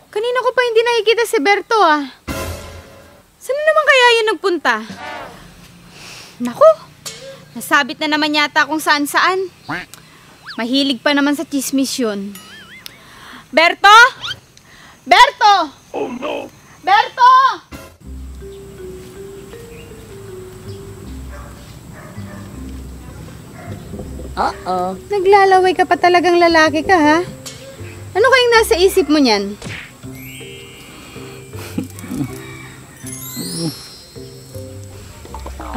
Kanina ko pa hindi nakikita si Berto ah. Saan naman kaya yun nagpunta? Naku, nasabit na naman yata kung saan-saan. Mahilig pa naman sa chismis yun. Berto! Berto! Oh no! Berto! Naglalaway ka pa talagang lalaki ka ha? Ano kayang nasa isip mo niyan?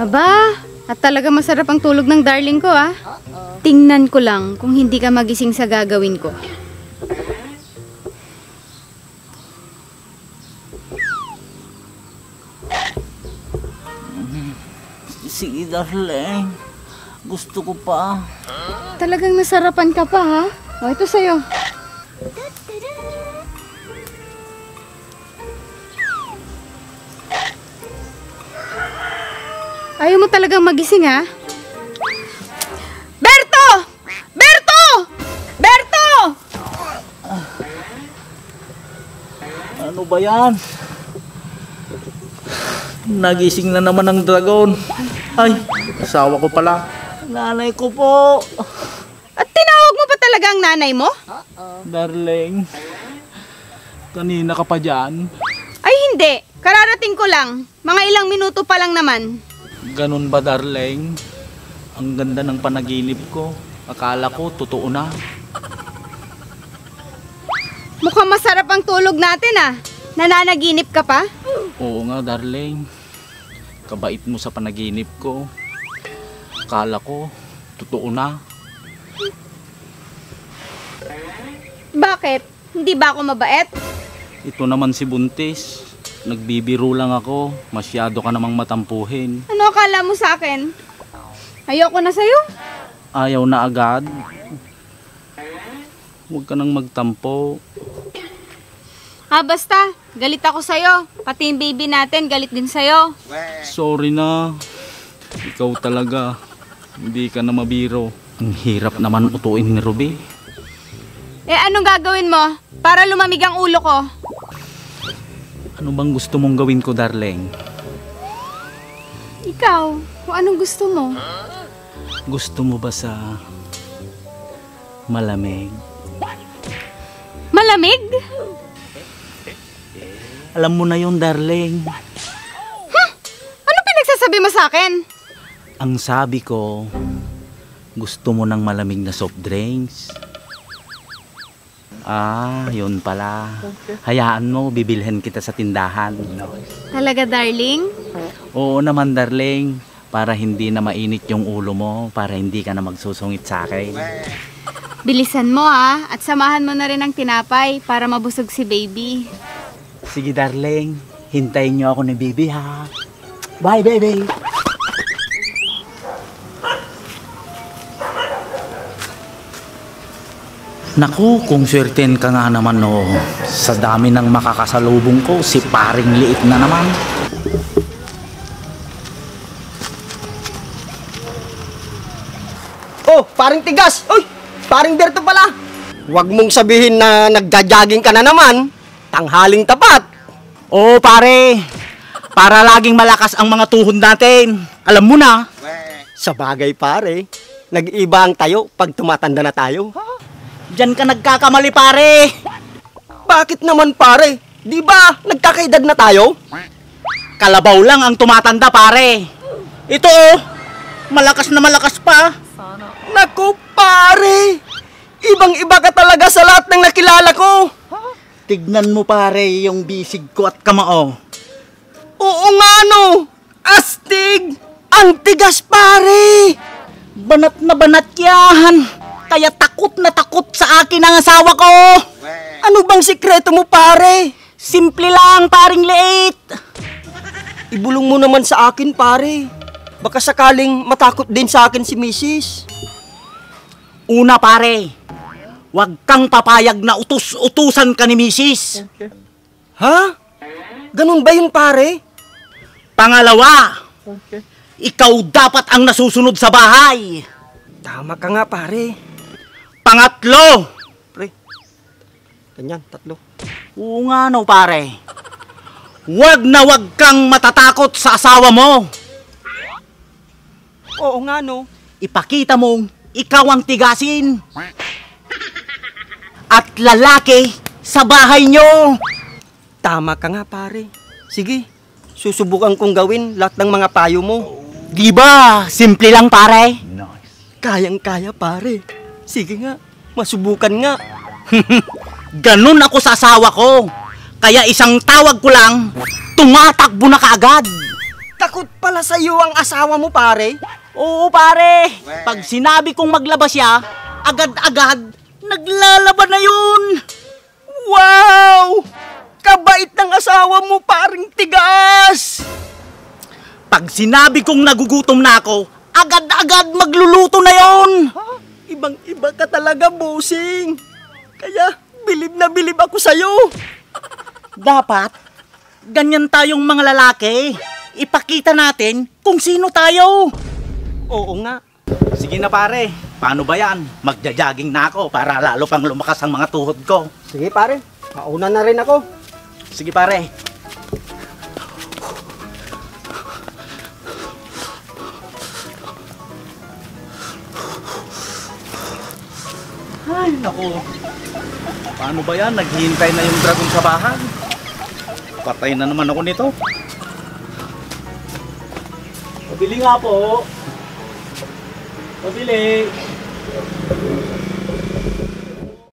Aba, at talaga masarap ang tulog ng darling ko ha? Tingnan ko lang kung hindi ka magising sa gagawin ko. Sige, darling. Gusto ko pa. Talagang nasarapan ka pa ha? O, ito sa'yo. Ayaw mo talagang magising ha? Berto! Berto! Berto! Ano ba yan? Nagising na naman ang dragon. Ay, asawa ko pala. Nanay ko po. At tinawag mo pa talaga ang nanay mo? Darling, kanina ka pa dyan. Ay hindi, kararating ko lang. Mga ilang minuto pa lang naman. Ganun ba, darling? Ang ganda ng panaginip ko. Akala ko totoo na. Mukhang masarap ang tulog natin ah. Nananaginip ka pa? Oo nga, darling. Kabait mo sa panaginip ko. Akala ko totoo na. Bakit? Hindi ba ako mabait? Ito naman si Buntis. Nagbibiro lang ako. Masyado ka namang matampuhin. Ano akala mo sa akin? Ayoko na sa'yo. Ayaw na agad. Huwag ka nang magtampo. Basta. Galit ako sa'yo. Pati yung baby natin, galit din sa'yo. Sorry na. Ikaw talaga. Hindi ka na mabiro. Ang hirap naman utuin ni Ruby. Anong gagawin mo para lumamig ang ulo ko? Ano bang gusto mong gawin ko, darling? Ikaw, kung anong gusto mo. Gusto mo ba sa malamig? Malamig? Alam mo na yun, darling. Ano pinagsasabi mo sa akin? Ang sabi ko, gusto mo ng malamig na soft drinks. Yun pala. Hayaan mo, bibilhin kita sa tindahan. Talaga, darling? Oo naman, darling. Para hindi na mainit yung ulo mo, para hindi ka na magsusungit sa akin. Bilisan mo ha, at samahan mo na rin ang tinapay para mabusog si baby. Sige, darling. Hintayin niyo ako ni baby, ha? Bye, baby! Naku, kung swerten ka nga naman, no. Sa dami ng makakasalubong ko, si paring liit na naman. Oh, paring tigas! Uy, paring Berto pala! Huwag mong sabihin na nagja-jogging ka na naman. Tanghaling tapat. Oo, pare. Para laging malakas ang mga tuhod natin. Alam mo na. Sa bagay pare, nag-iba ang tayo pag tumatanda na tayo. Diyan ka nagkakamali, pare. Bakit naman pare? Di ba nagkakaedad na tayo? Kalabaw lang ang tumatanda, pare. Ito, malakas na malakas pa. Naku pare! Ibang-iba ka talaga sa lahat ng nakilala ko. Tignan mo, pare, yung bisig ko at kamao. Oo nga no! Astig! Ang tigas pare! Banat na banat yan. Kaya takot na takot sa akin ang asawa ko. Ano bang sikreto mo pare? Simple lang, paring liit. Ibulong mo naman sa akin pare. Baka sakaling matakot din sa akin si Mrs. Una, pare, huwag kang papayag na utusan ka ni Mrs. Ha? Ganun ba yun pare? Pangalawa, ikaw dapat ang nasusunod sa bahay. Tama ka nga pare. Pangatlo, Pre, ganyan, tatlo. Oo nga no, pare. Wag na wag kang matatakot sa asawa mo. Oo nga no. Ipakita mong ikaw ang tigasin. At lalaki sa bahay nyo. Tama ka nga pare. Sige, susubukan kong gawin lahat ng mga payo mo. Di ba? Simple lang, pare. Kayang-kaya pare. Sige nga, masubukan nga. Ganun ako sa asawa ko. Kaya isang tawag ko lang, tumatakbo na kaagad. Takot pala sa iyo ang asawa mo pare. Oo, pare. Pag sinabi kong maglaba siya, agad-agad, naglalaban na yun. Wow! Kabait ng asawa mo paring tigas! Pag sinabi kong nagugutom na ako, agad-agad magluluto na yon. Ha? Ibang-iba ka talaga, bossing. Kaya, bilib na bilib ako sa'yo. Dapat, ganyan tayong mga lalaki. Ipakita natin kung sino tayo. Oo nga. Sige na pare, paano ba yan? Magja-jogging na ako para lalo pang lumakas ang mga tuhod ko. Sige pare, mauna na rin ako. Sige pare. Ay, naku. Paano ba yan? Naghihintay na yung dragon sa bahay. Patay na naman ako nito. Pabili nga po. Pabili.